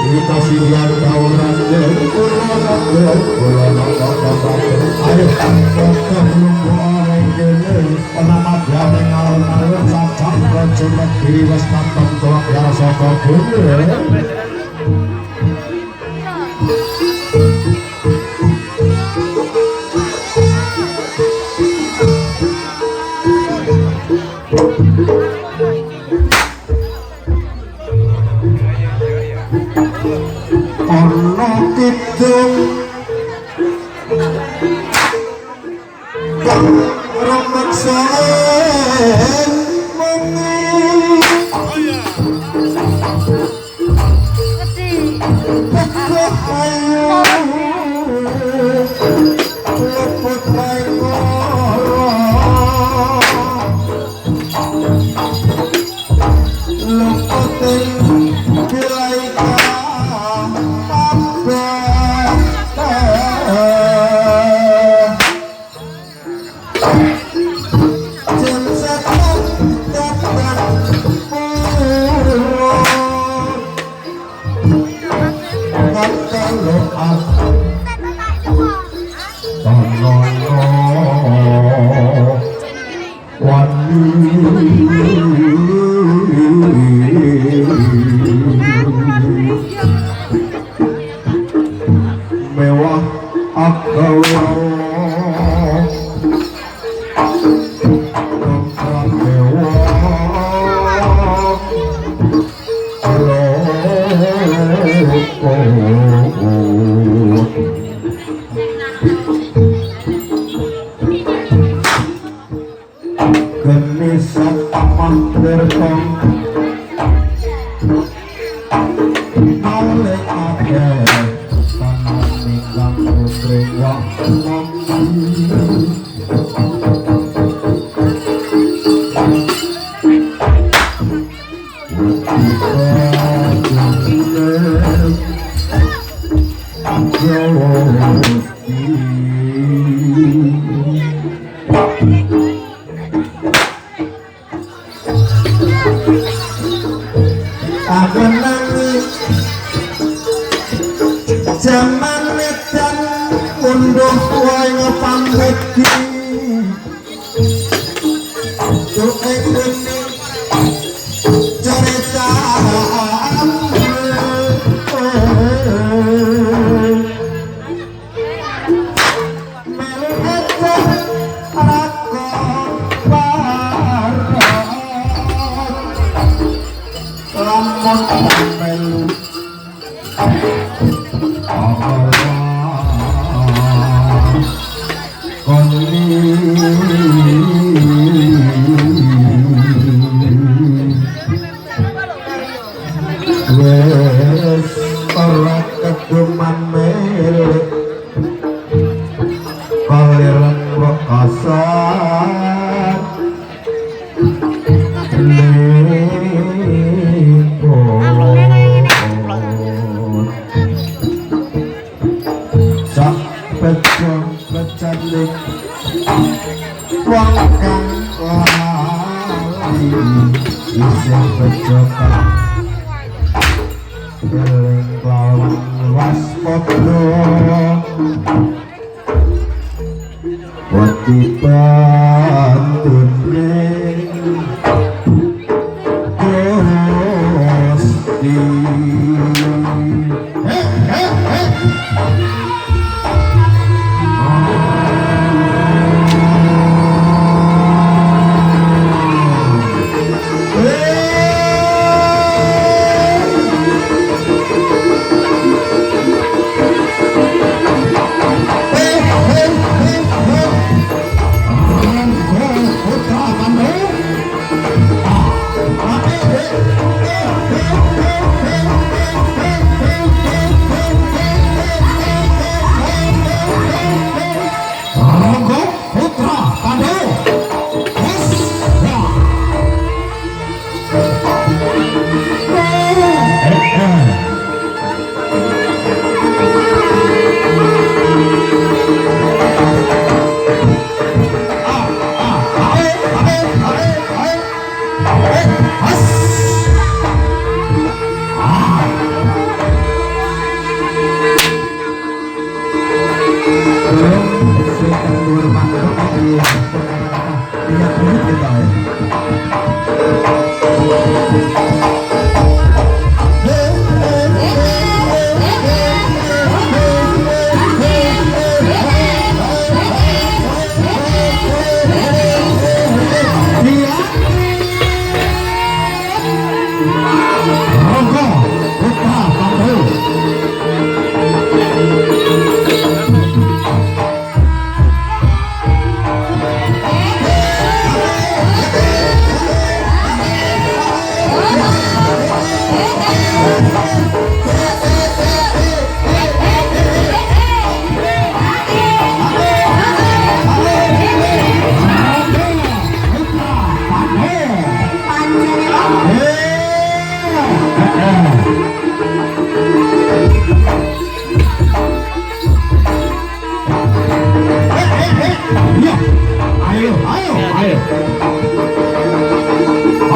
kita siang tauran dan ulang ayo kita nunggu orang gini penamat yang ngalur-ngalur cacang rancunat diri was kapan tolak ya soko gini ono kidung kang remeksan mengi ayo leput maingoro leputin bilaika mewah akal genisah paman berkong oleh akhir tanah minggang putri waktu aku nangis zaman edan unduh wae ngepamit tuh ini cerita melu wes ora keduman milik kaliran wekasan sak bejo becandik wong kang lali isih bejo kang eling lawan waspada wati bandune Gusti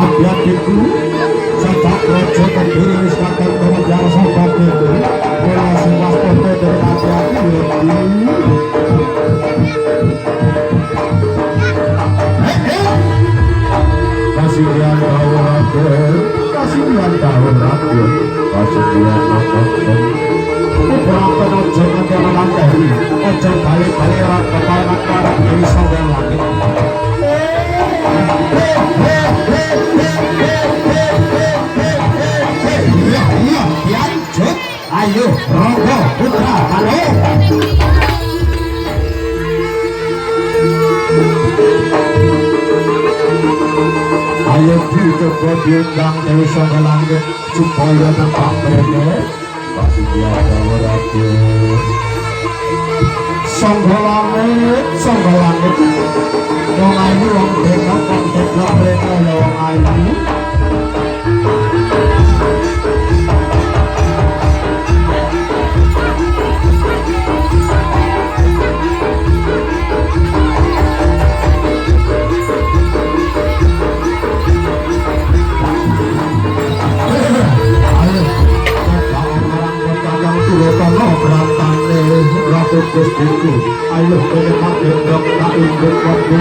Adik-adikku, sejak rojo kediri wis kakek pengejar sobat itu mulai semas foto dari hati-hati kasihan kau rakyat, kasihan kau rakyat, kasihan rakyat. Beberapa ojo kakek menantari, ojo kali-kali rakyat kepala dari sobat langit. Ayo, Ronggo Putra Halo. Ayo dicoba diundang Dewi Sangga Langit supaya tetap berada. Pasti dia berada. Sangga Langit. Wong ayu wong denok wong deblok mereka ya wong ayu. Gustiku, ayo kita pakai dok tak induk waktu.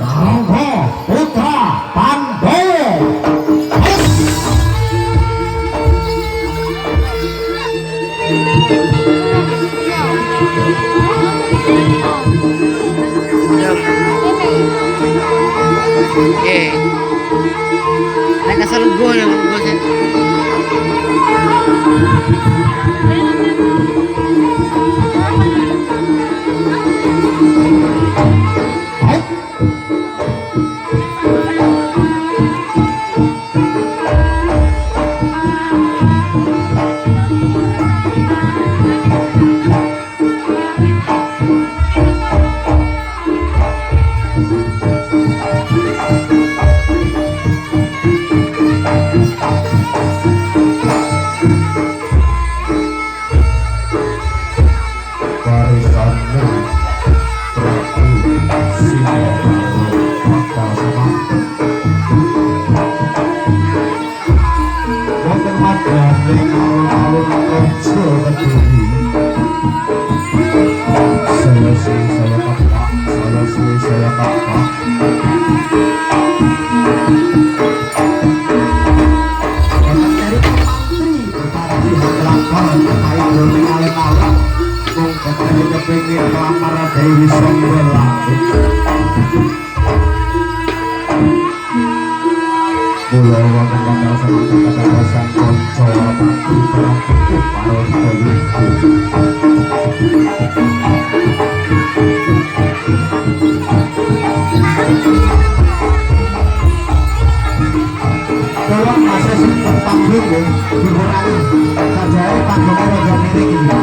Ronggo Putra Pandowo. Oke. Naik asal gol yang golnya. Kepingin melamar Dewi Sangga Langit. Pulau wonten bakal sama kata sang konco mati perangku paron toliku. Tolong masa sempat panggung dikurangi sajai panggungnya raja miring ini.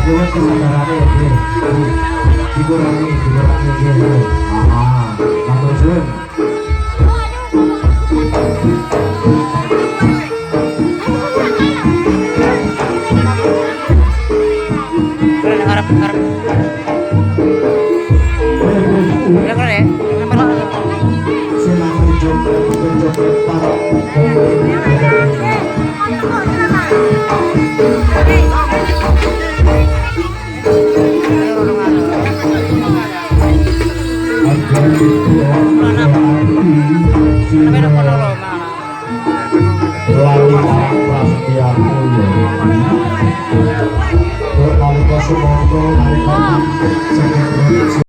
Buat kesadarannya dikurangi matur suwun. Harap ya keren ya. Silakan coba para Prasetya Mulya. Nalika sumono nalika